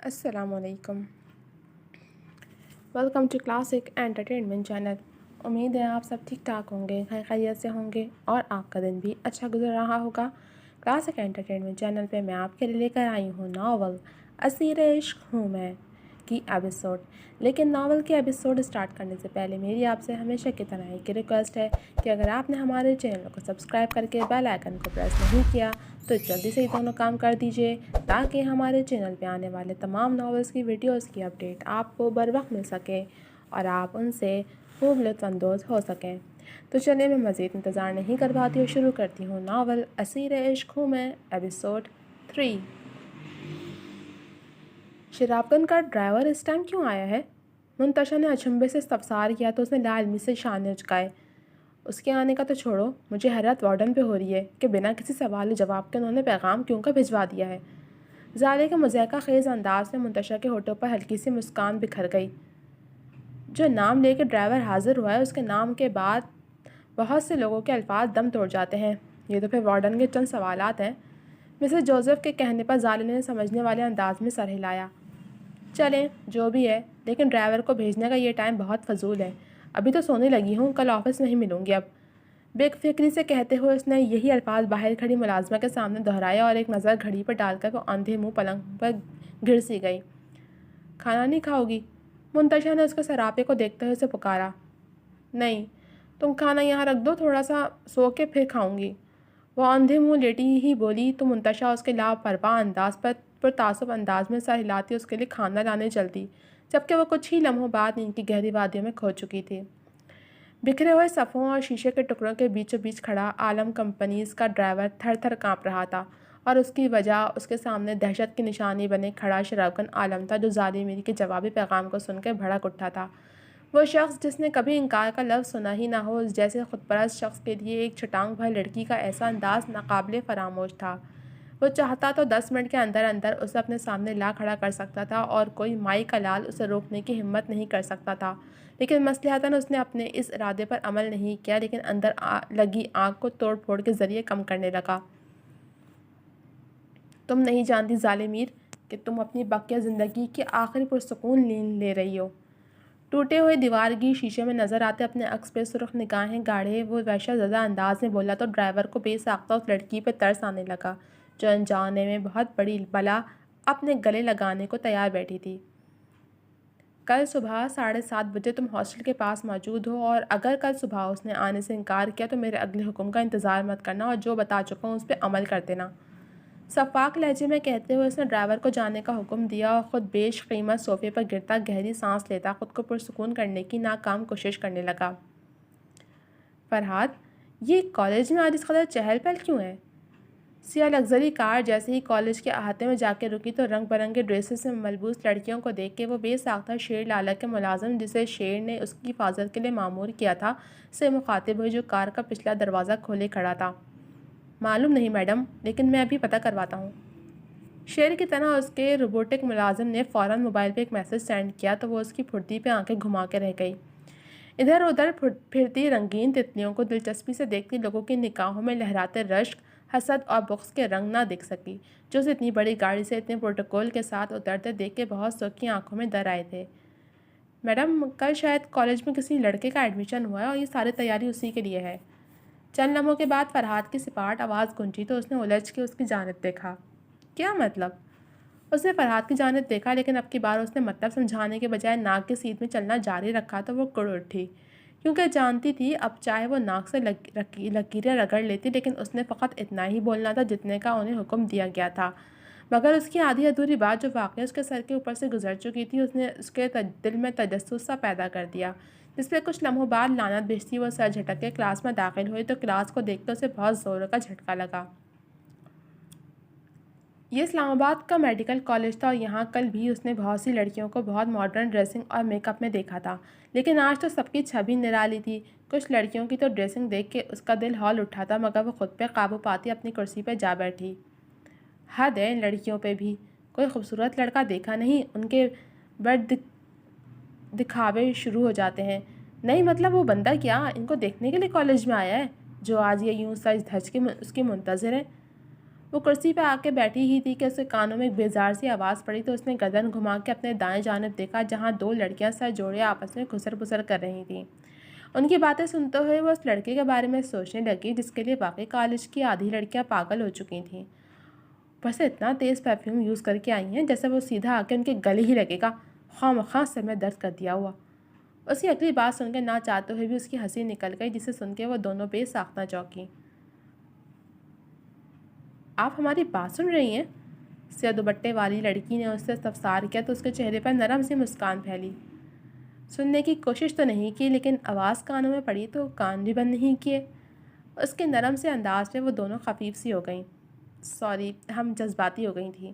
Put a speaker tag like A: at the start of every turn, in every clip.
A: السلام علیکم، welcome to classic entertainment channel. امید ہے آپ سب ٹھیک ٹھاک ہوں گے، خیریت سے ہوں گے اور آپ کا دن بھی اچھا گزر رہا ہوگا۔ کلاسک انٹرٹینمنٹ چینل پہ میں آپ کے لیے لے کر آئی ہوں ناول اسیر عشق ہوں میں کی ایپیسوڈ۔ لیکن ناول کے ایپیسوڈ سٹارٹ کرنے سے پہلے میری آپ سے ہمیشہ کی طرح ایک ریکویسٹ ہے کہ اگر آپ نے ہمارے چینل کو سبسکرائب کر کے بیل آئیکن کو پریس نہیں کیا تو جلدی سے یہ دونوں کام کر دیجئے تاکہ ہمارے چینل پہ آنے والے تمام ناولز کی ویڈیوز کی اپڈیٹ آپ کو بر وقت مل سکے اور آپ ان سے خوب لطف اندوز ہو سکیں۔ تو چلیے میں مزید انتظار نہیں کرواتی ہوں، شروع کرتی ہوں ناول اسیر عشق ہوں میں ایپیسوڈ 3۔ شراب گن کا ڈرائیور اس ٹائم کیوں آیا ہے؟ منتشا نے اچنبھے سے استفسار کیا تو اس نے لا علمی سے شانے اچکائے۔ اس کے آنے کا تو چھوڑو، مجھے حیرت وارڈن پہ ہو رہی ہے کہ بنا کسی سوال و جواب کے انہوں نے پیغام کیوں کا بھجوا دیا ہے۔ زالے کے مضحکہ خیز انداز میں منتشا کے ہونٹوں پر ہلکی سی مسکان بکھر گئی۔ جو نام لے کے ڈرائیور حاضر ہوا ہے اس کے نام کے بعد بہت سے لوگوں کے الفاظ دم توڑ جاتے ہیں، یہ تو پھر وارڈن کے چند سوالات ہیں۔ مسز جوزف کے کہنے پر زالے نے سمجھنے والے انداز میں سر ہلایا۔ چلیں جو بھی ہے، لیکن ڈرائیور کو بھیجنے کا یہ ٹائم بہت فضول ہے، ابھی تو سونے لگی ہوں، کل آفس میں ہی ملوں گی اب۔ بے فکری سے کہتے ہوئے اس نے یہی الفاظ باہر کھڑی ملازمہ کے سامنے دہرایا اور ایک نظر گھڑی پر ڈال کر وہ اندھے منہ پلنگ پر گر سی گئی۔ کھانا نہیں کھاؤ گی؟ منتشا نے اس کے سراپے کو دیکھتے ہوئے اسے پکارا۔ نہیں، تم کھانا یہاں رکھ دو، تھوڑا سا سو کے پھر کھاؤں گی، وہ اندھے منہ لیٹی ہی بولی تو منتشا اس کے لاپرواہ انداز پر پرتعصب انداز میں سر ہلاتی اس کے لیے کھانا لانے چلتی، جبکہ وہ کچھ ہی لمحوں بعد نیند کی گہری وادیوں میں کھو چکی تھی۔ بکھرے ہوئے صفوں اور شیشے کے ٹکڑوں کے بیچوں بیچ کھڑا عالم کمپنیز کا ڈرائیور تھر تھر کانپ رہا تھا اور اس کی وجہ اس کے سامنے دہشت کی نشانی بنے کھڑا شرابگن عالم تھا جو زالی میری کے جوابی پیغام کو سن کے بھڑک اٹھا تھا۔ وہ شخص جس نے کبھی انکار کا لفظ سنا ہی نہ ہو، اس جیسے خود پرست شخص کے لیے ایک چھٹانگ بھر لڑکی کا ایسا انداز ناقابل فراموش تھا۔ وہ چاہتا تو 10 منٹ کے اندر اندر اسے اپنے سامنے لا کھڑا کر سکتا تھا اور کوئی مائی کا لال اسے روکنے کی ہمت نہیں کر سکتا تھا، لیکن مصلحتاً اس نے اپنے اس ارادے پر عمل نہیں کیا، لیکن اندر لگی آگ کو توڑ پھوڑ کے ذریعے کم کرنے لگا۔ تم نہیں جانتی ظالم میر کہ تم اپنی بقیہ زندگی کی آخری پرسکون نیند لے رہی ہو۔ ٹوٹے ہوئے دیوارگی شیشے میں نظر آتے اپنے عکس پہ سرخ نگاہیں گاڑے وہ وحشت زدہ انداز میں بولا تو ڈرائیور کو بے ساختہ اس لڑکی پہ ترس آنے لگا جو انجانے میں بہت بڑی بلا اپنے گلے لگانے کو تیار بیٹھی تھی۔ کل صبح 7:30 بجے تم ہاسٹل کے پاس موجود ہو، اور اگر کل صبح اس نے آنے سے انکار کیا تو میرے اگلے حکم کا انتظار مت کرنا اور جو بتا چکا ہوں اس پہ عمل کر دینا۔ شفاق لہجے میں کہتے ہوئے اس نے ڈرائیور کو جانے کا حکم دیا اور خود بیش قیمت صوفے پر گرتا گہری سانس لیتا خود کو پرسکون کرنے کی ناکام کوشش کرنے لگا۔ فرحاد، یہ کالج میں آج اس قدر چہل پہل کیوں ہے؟ سیاہ لگژری کار جیسے ہی کالج کے احاطے میں جا کے رکی تو رنگ برنگے ڈریسز میں ملبوس لڑکیوں کو دیکھ کے وہ بے ساختہ شیر لالہ کے ملازم جسے شیر نے اس کی حفاظت کے لیے مامور کیا تھا سے مخاطب ہوئی جو کار کا پچھلا دروازہ کھولے کھڑا تھا۔ معلوم نہیں میڈم، لیکن میں ابھی پتہ کرواتا ہوں۔ شیر کی طرح اس کے روبوٹک ملازم نے فوراً موبائل پہ ایک میسج سینڈ کیا تو وہ اس کی پھرتی پہ آنکھیں گھما کے رہ گئی۔ ادھر ادھر پھرتی رنگین تتلیوں کو دلچسپی سے دیکھتی لوگوں کی نگاہوں میں لہراتے رشک، حسد اور بغض کے رنگ نہ دیکھ سکی جو اسے اتنی بڑی گاڑی سے اتنے پروٹوکول کے ساتھ اترتے دیکھ کے بہت سو کی آنکھوں میں در آئے تھے۔ میڈم، کل شاید کالج میں کسی لڑکے کا ایڈمیشن ہوا ہے اور یہ ساری تیاری اسی کے لیے ہے۔ چند لمحوں کے بعد فرحاد کی سپاٹ آواز گونجی تو اس نے الجھ کے اس کی جانب دیکھا۔ کیا مطلب؟ اس نے فرحاد کی جانب دیکھا، لیکن اب کی بار اس نے مطلب سمجھانے کے بجائے ناک کی سیدھ میں چلنا جاری رکھا تو وہ کڑ اٹھی، کیونکہ جانتی تھی اب چاہے وہ ناک سے لکیریں رگڑ لیتی لیکن اس نے فقط اتنا ہی بولنا تھا جتنے کا انہیں حکم دیا گیا تھا، مگر اس کی آدھی ادھوری بات جو واقعی اس کے سر کے اوپر سے گزر چکی تھی اس نے اس کے دل میں تجسس سا پیدا کر دیا، جس پہ کچھ لمحوں بعد لعنت بھیجتی وہ سر جھٹک کے کلاس میں داخل ہوئی تو کلاس کو دیکھ کر اسے بہت زور کا جھٹکا لگا۔ یہ اسلام آباد کا میڈیکل کالج تھا اور یہاں کل بھی اس نے بہت سی لڑکیوں کو بہت ماڈرن ڈریسنگ اور میک اپ میں دیکھا تھا، لیکن آج تو سب کی چھبی نرالی تھی۔ کچھ لڑکیوں کی تو ڈریسنگ دیکھ کے اس کا دل ہال اٹھا تھا، مگر وہ خود پہ قابو پاتی اپنی کرسی پہ جا بیٹھی۔ حد ہے ان لڑکیوں پہ بھی، کوئی خوبصورت لڑکا دیکھا نہیں ان کے بڑے دکھاوے شروع ہو جاتے ہیں۔ نہیں مطلب وہ بندہ کیا ان کو دیکھنے کے لیے کالج میں آیا ہے جو آج یہ یوں سج دھج کے اس کی منتظر ہے؟ وہ کرسی پہ آ کے بیٹھی ہی تھی کہ اس کے کانوں میں ایک بیزار سی آواز پڑی تو اس نے گردن گھما کے اپنے دائیں جانب دیکھا جہاں 2 لڑکیاں سر جوڑے آپس میں گھسر پسر کر رہی تھیں۔ ان کی باتیں سنتے ہوئے وہ اس لڑکے کے بارے میں سوچنے لگی جس کے لیے باقی کالج کی آدھی لڑکیاں پاگل ہو چکی تھیں۔ اوپر سے اتنا تیز پرفیوم یوز کر کے آئی ہیں جیسے وہ سیدھا آ کے ان کے گلے ہی لگے گا، خواہ سر میں درد کر دیا ہوا۔ اس کی اگلی بات سن کے نہ چاہتے ہوئے بھی اس کی ہنسی نکل گئی جسے سن کے وہ دونوں بے ساختہ چونکی۔ آپ ہماری بات سن رہی ہیں؟ سیاہ دوپٹے والی لڑکی نے اس سے استفسار کیا تو اس کے چہرے پر نرم سی مسکان پھیلی۔ سننے کی کوشش تو نہیں کی لیکن آواز کانوں میں پڑی تو کان بھی بند نہیں کیے۔ اس کے نرم سے انداز پہ وہ دونوں خفیف سی ہو گئیں۔ سوری، ہم جذباتی ہو گئی تھیں۔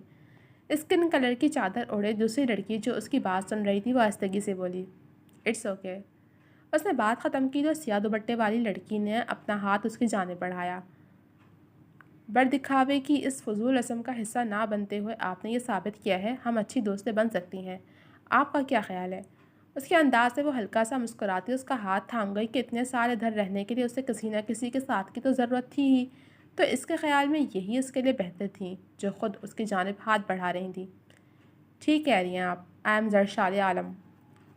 A: اسکن کلر کی چادر اوڑھے دوسری لڑکی جو اس کی بات سن رہی تھی وہ آہستگی سے بولی، اٹس اوکے۔ اس نے بات ختم کی تو سیاہ دوپٹے والی لڑکی نے اپنا ہاتھ اس کی جانب بڑھایا۔ بڑھ دکھاوے کی اس فضول رسم کا حصہ نہ بنتے ہوئے آپ نے یہ ثابت کیا ہے ہم اچھی دوستیں بن سکتی ہیں۔ آپ کا کیا خیال ہے؟ اس کے انداز سے وہ ہلکا سا مسکراتی اس کا ہاتھ تھام گئی کہ اتنے سال ادھر رہنے کے لیے اسے کسی نہ کسی کے ساتھ کی تو ضرورت تھی ہی، تو اس کے خیال میں یہی اس کے لیے بہتر تھیں جو خود اس کی جانب ہاتھ بڑھا رہی تھیں۔ ٹھیک کہہ رہی ہیں آپ، آئی ایم زرشال عالم۔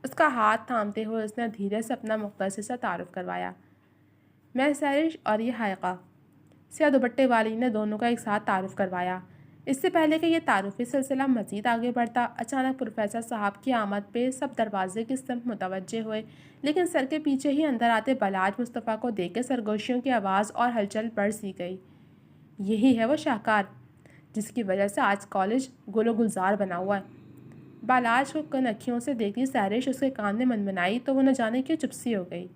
A: اس کا ہاتھ تھامتے ہوئے اس نے دھیرے سے اپنا مختصر سا تعارف کروایا۔ میں سہرش اور یہ حائقہ۔ سیاہ دوپٹے والی نے دونوں کا ایک ساتھ تعارف کروایا۔ اس سے پہلے کہ یہ تعارفی سلسلہ مزید آگے بڑھتا اچانک پروفیسر صاحب کی آمد پہ سب دروازے کی سمت متوجہ ہوئے، لیکن سر کے پیچھے ہی اندر آتے بلاج مصطفیٰ کو دیکھ کے سرگوشیوں کی آواز اور ہلچل بڑھ سی گئی۔ یہی ہے وہ شاہکار جس کی وجہ سے آج کالج گل و گلزار بنا ہوا ہے۔ بالاج کو کن اکھیوں سے دیکھتی سہرش اس کے کان میں منمنائی تو وہ نہ جانے کیوں چپ سی ہو گئی۔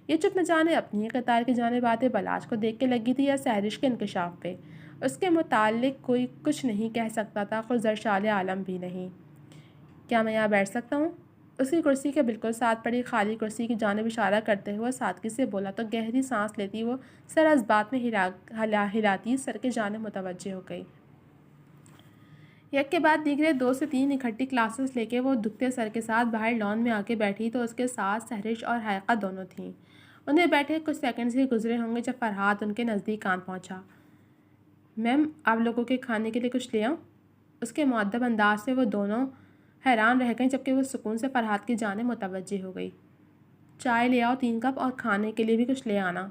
A: یہ چپ نہ جانے اپنی قطار کی جانب آتے بالاج کو دیکھ کے لگی تھی یا سہرش کے انکشاف پہ۔ اس کے متعلق کوئی کچھ نہیں کہہ سکتا تھا، خود زرشال عالم بھی نہیں۔ کیا میں یہاں بیٹھ سکتا ہوں؟ اس کی کرسی کے بالکل ساتھ پڑی خالی کرسی کی جانب اشارہ کرتے ہوئے سادگی سے بولا تو گہری سانس لیتی وہ سر اس بات میں ہلاتی سر کے جانب متوجہ ہو گئی۔ یک کے بعد دیگرے 2 سے 3 اکٹھی کلاسز لے کے وہ دکھتے سر کے ساتھ باہر لان میں آ کے بیٹھی تو اس کے ساتھ سہرش اور حائقہ دونوں تھیں۔ انہیں بیٹھے کچھ سیکنڈز ہی گزرے ہوں گے جب فرحات ان کے نزدیک آن پہنچا۔ میم، آپ لوگوں کے کھانے کے لیے کچھ لے آؤں؟ اس کے مؤدب انداز سے وہ دونوں حیران رہ گئیں جبکہ وہ سکون سے فرحات کی جانب متوجہ ہو گئی۔ چائے لے آؤ 3 کپ اور کھانے کے لیے بھی کچھ لے آنا۔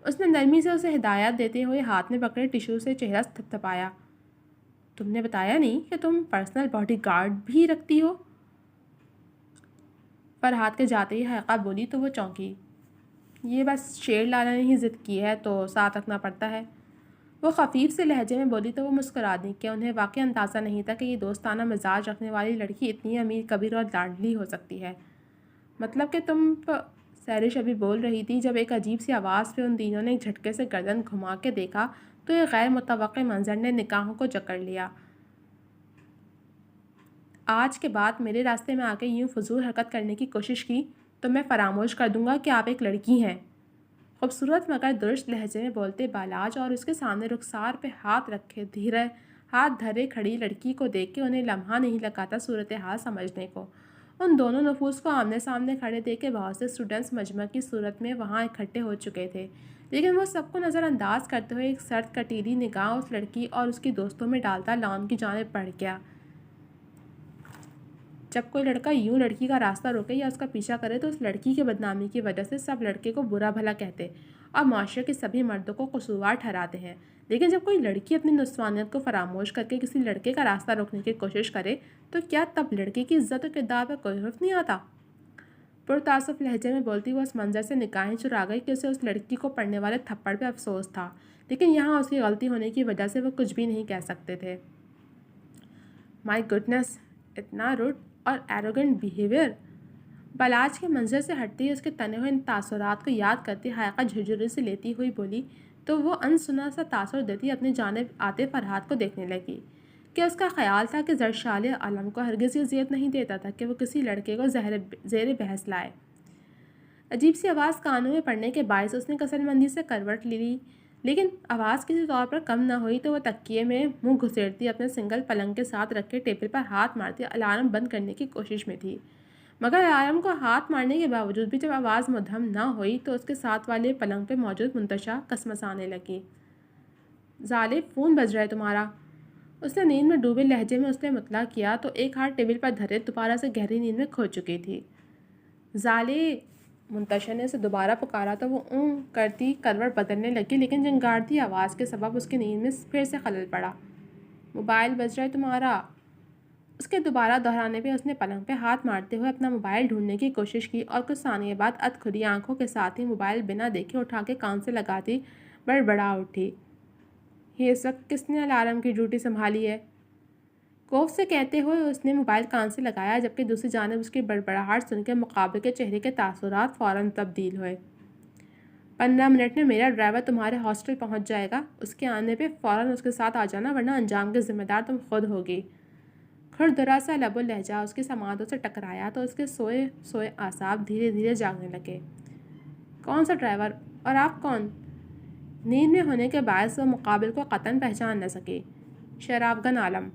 A: اس نے نرمی سے اسے ہدایت دیتے ہوئے ہاتھ میں پکڑے ٹیشو سے چہرہ تھپتھپایا۔ تم نے بتایا نہیں کہ تم پرسنل باڈی گارڈ بھی رکھتی ہو؟ فرحات کے جاتے ہی حائقہ بولی تو وہ چونکی۔ یہ بس شیر لالا نے ہی ضد کی ہے تو ساتھ رکھنا پڑتا ہے۔ وہ خفیف سے لہجے میں بولی تو وہ مسکرا دیں کہ انہیں واقعی اندازہ نہیں تھا کہ یہ دوستانہ مزاج رکھنے والی لڑکی اتنی امیر کبیر اور لاڈلی ہو سکتی ہے۔ مطلب کہ تم سہرش ابھی بول رہی تھی جب ایک عجیب سی آواز پہ ان تینوں نے ایک جھٹکے سے گردن گھما کے دیکھا تو ایک غیر متوقع منظر نے نگاہوں کو جکڑ لیا۔ آج کے بعد میرے راستے میں آ کے یوں فضول حرکت کرنے کی کوشش کی تو میں فراموش کر دوں گا کہ آپ ایک لڑکی ہیں۔ خوبصورت مگر درست لہجے میں بولتے بالاج اور اس کے سامنے رخسار پہ ہاتھ رکھے دھیرے ہاتھ دھرے کھڑی لڑکی کو دیکھ کے انہیں لمحہ نہیں لگاتا صورتحال سمجھنے کو۔ ان دونوں نفوس کو آمنے سامنے کھڑے دیکھ کے بہت سے اسٹوڈنٹس مجمع کی صورت میں وہاں اکٹھے ہو چکے تھے، لیکن وہ سب کو نظر انداز کرتے ہوئے ایک سرد کٹیلی نگاہ اس لڑکی اور اس کی دوستوں میں ڈالتا لان کی جانب بڑھ گیا۔ جب کوئی لڑکا یوں لڑکی کا راستہ روکے یا اس کا پیچھا کرے تو اس لڑکی کی بدنامی کی وجہ سے سب لڑکے کو برا بھلا کہتے اور معاشرے کے سبھی مردوں کو قصوروار ٹھہراتے ہیں، لیکن جب کوئی لڑکی اپنی نسوانیت کو فراموش کر کے کسی لڑکے کا راستہ روکنے کی کوشش کرے تو کیا تب لڑکے کی عزت و کردار پر کوئی حرف نہیں آتا؟ پرتعصب لہجے میں بولتی وہ اس منظر سے نگاہیں چرا گئی کہ اسے اس لڑکی کو پڑنے والے تھپڑ پہ افسوس تھا، لیکن یہاں اس کی غلطی ہونے کی وجہ سے وہ کچھ بھی نہیں کہہ سکتے تھے۔ مائی گڈنس، اتنا روڈ اور ایروگنٹ بیہیویئر۔ بالاج کے منظر سے ہٹتے ہی اس کے تنے ہوئے ان تاثرات کو یاد کرتی حائقہ جھرجھری سے لیتی ہوئی بولی تو وہ انسنا سا تاثر دیتی اپنی جانب آتے فرحات کو دیکھنے لگی کہ اس کا خیال تھا کہ زرشال عالم کو ہرگز یہ اذیت نہیں دیتا تھا کہ وہ کسی لڑکے کو زیر بحث لائے۔ عجیب سی آواز کانوں میں پڑنے کے باعث اس نے کسل مندی سے کروٹ لی، لیکن آواز کسی طور پر کم نہ ہوئی تو وہ تکیے میں منہ گھسیٹتی اپنے سنگل پلنگ کے ساتھ رکھے ٹیبل پر ہاتھ مارتی الارم بند کرنے کی کوشش میں تھی، مگر الارم کو ہاتھ مارنے کے باوجود بھی جب آواز مدھم نہ ہوئی تو اس کے ساتھ والے پلنگ پہ موجود منتشا کسمسانے لگی۔ ظالم فون بج رہا ہے تمہارا۔ اس نے نیند میں ڈوبے لہجے میں اس نے مطلع کیا تو ایک ہاتھ ٹیبل پر دھرے دوبارہ سے گہری نیند میں کھو چکی تھی۔ ظالم، منتشا نے اسے دوبارہ پکارا تو وہ اون کرتی کروٹ بدلنے لگی، لیکن جنگارتی آواز کے سبب اس کی نیند میں پھر سے خلل پڑا۔ موبائل بج رہا ہے تمہارا۔ اس کے دوبارہ دہرانے پہ اس نے پلنگ پہ ہاتھ مارتے ہوئے اپنا موبائل ڈھونڈنے کی کوشش کی اور کچھ ثانیے بعد ادھ کھلی آنکھوں کے ساتھ ہی موبائل بنا دیکھے اٹھا کے کان سے لگاتی بڑبڑا اٹھی۔ یہ اس وقت کس نے الارم کی ڈیوٹی سنبھالی ہے؟ خوف سے کہتے ہوئے اس نے موبائل کان سے لگایا، جبکہ دوسری جانب اس کی بڑبڑاہٹ سن کے مقابل کے چہرے کے تاثرات فوراً تبدیل ہوئے۔ 15 منٹ میں میرا ڈرائیور تمہارے ہاسٹل پہنچ جائے گا، اس کے آنے پہ فوراً اس کے ساتھ آ جانا، ورنہ انجام کے ذمہ دار تم خود ہوگی۔ کھردرا سا لب و لہجہ اس کی سماعتوں سے ٹکرایا تو اس کے سوئے سوئے اعصاب دھیرے دھیرے جاگنے لگے۔ کون سا ڈرائیور؟ اور آپ کون؟ نیند میں ہونے کے باعث وہ مقابل کو قطعاً پہچان نہ سکی۔ شرافگن عالم۔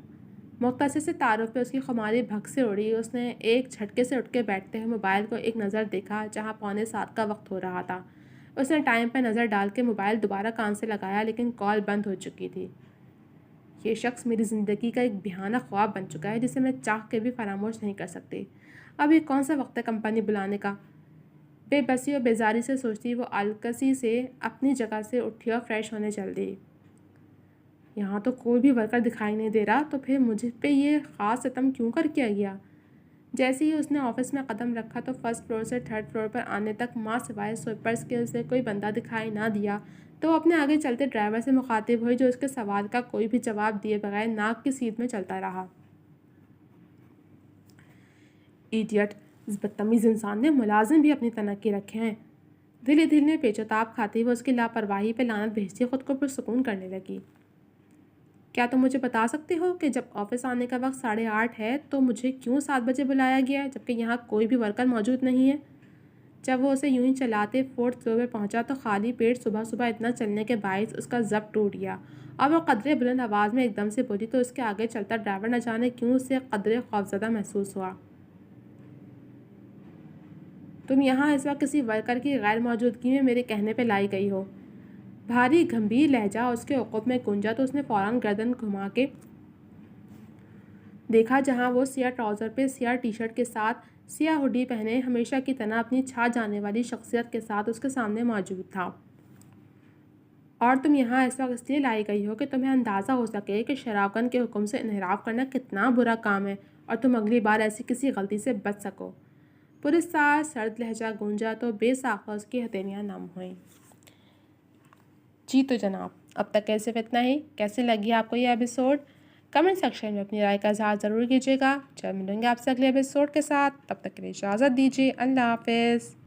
A: مختصر سے تعارف پہ اس کی خماری بھگ سے اڑی۔ اس نے ایک جھٹکے سے اٹھ کے بیٹھتے ہوئے موبائل کو ایک نظر دیکھا جہاں 6:45 کا وقت ہو رہا تھا۔ اس نے ٹائم پہ نظر ڈال کے موبائل دوبارہ کان سے لگایا، لیکن کال بند ہو چکی تھی۔ یہ شخص میری زندگی کا ایک بہانہ خواب بن چکا ہے جسے میں چاہ کے بھی فراموش نہیں کر سکتی۔ اب یہ کون سا وقت ہے کمپنی بلانے کا؟ بے بسی اور بیزاری سے سوچتی وہ الکسی سے اپنی جگہ سے اٹھی اور فریش ہونے چل دی۔ یہاں تو کوئی بھی ورکر دکھائی نہیں دے رہا، تو پھر مجھ پہ یہ خاص ستم کیوں کر کیا گیا؟ جیسے ہی اس نے آفس میں قدم رکھا تو فرسٹ فلور سے تھرڈ فلور پر آنے تک ماں سوائے سویپرز کے اسے کوئی بندہ دکھائی نہ دیا، تو وہ اپنے آگے چلتے ڈرائیور سے مخاطب ہوئی جو اس کے سوال کا کوئی بھی جواب دیے بغیر ناک کی سیدھ میں چلتا رہا۔ ایڈیٹ! اس بدتمیز انسان نے ملازم بھی اپنی تنقی رکھے ہیں۔ دھیرے دھیرے پیچ و تاب کھاتی وہ اس کی لاپرواہی پہ لعنت بھیجتی خود کو پرسکون کرنے لگی۔ کیا تم مجھے بتا سکتے ہو کہ جب آفس آنے کا وقت 8:30 ہے تو مجھے کیوں 7 بجے بلایا گیا ہے جبکہ یہاں کوئی بھی ورکر موجود نہیں ہے؟ جب وہ اسے یوں ہی چلاتے 4th فلور پہ پہنچا تو خالی پیٹ صبح صبح اتنا چلنے کے باعث اس کا ضبط ٹوٹ گیا اور وہ قدرے بلند آواز میں ایک دم سے بولی تو اس کے آگے چلتا ڈرائیور نہ جانے کیوں اسے قدرے خوفزدہ محسوس ہوا۔ تم یہاں اس وقت کسی ورکر کی غیر موجودگی میں میرے کہنے پہ لائی گئی ہو۔ بھاری گھمبیر لہجہ اس کے عقب میں گونجا تو اس نے فوراً گردن گھما کے دیکھا جہاں وہ سیاہ ٹراؤزر پہ سیاہ ٹی شرٹ کے ساتھ سیاہ ہوڈی پہنے ہمیشہ کی طرح اپنی چھا جانے والی شخصیت کے ساتھ اس کے سامنے موجود تھا۔ اور تم یہاں اس وقت اس لیے لائی گئی ہو کہ تمہیں اندازہ ہو سکے کہ شرافگن کے حکم سے انحراف کرنا کتنا برا کام ہے اور تم اگلی بار ایسی کسی غلطی سے بچ سکو۔ پرسار سرد لہجہ گونجا تو بے ساختہ اس کی ہتھیلیاں نم ہوئیں۔ جی تو جناب، اب تک کے صرف اتنا ہی۔ کیسے لگی آپ کو یہ ایپیسوڈ؟ کمنٹ سیکشن میں اپنی رائے کا اظہار ضرور کیجیے گا۔ جب ملیں گے آپ سے اگلے ایپیسوڈ کے ساتھ، تب تک کے لیے اجازت دیجیے۔ اللہ حافظ۔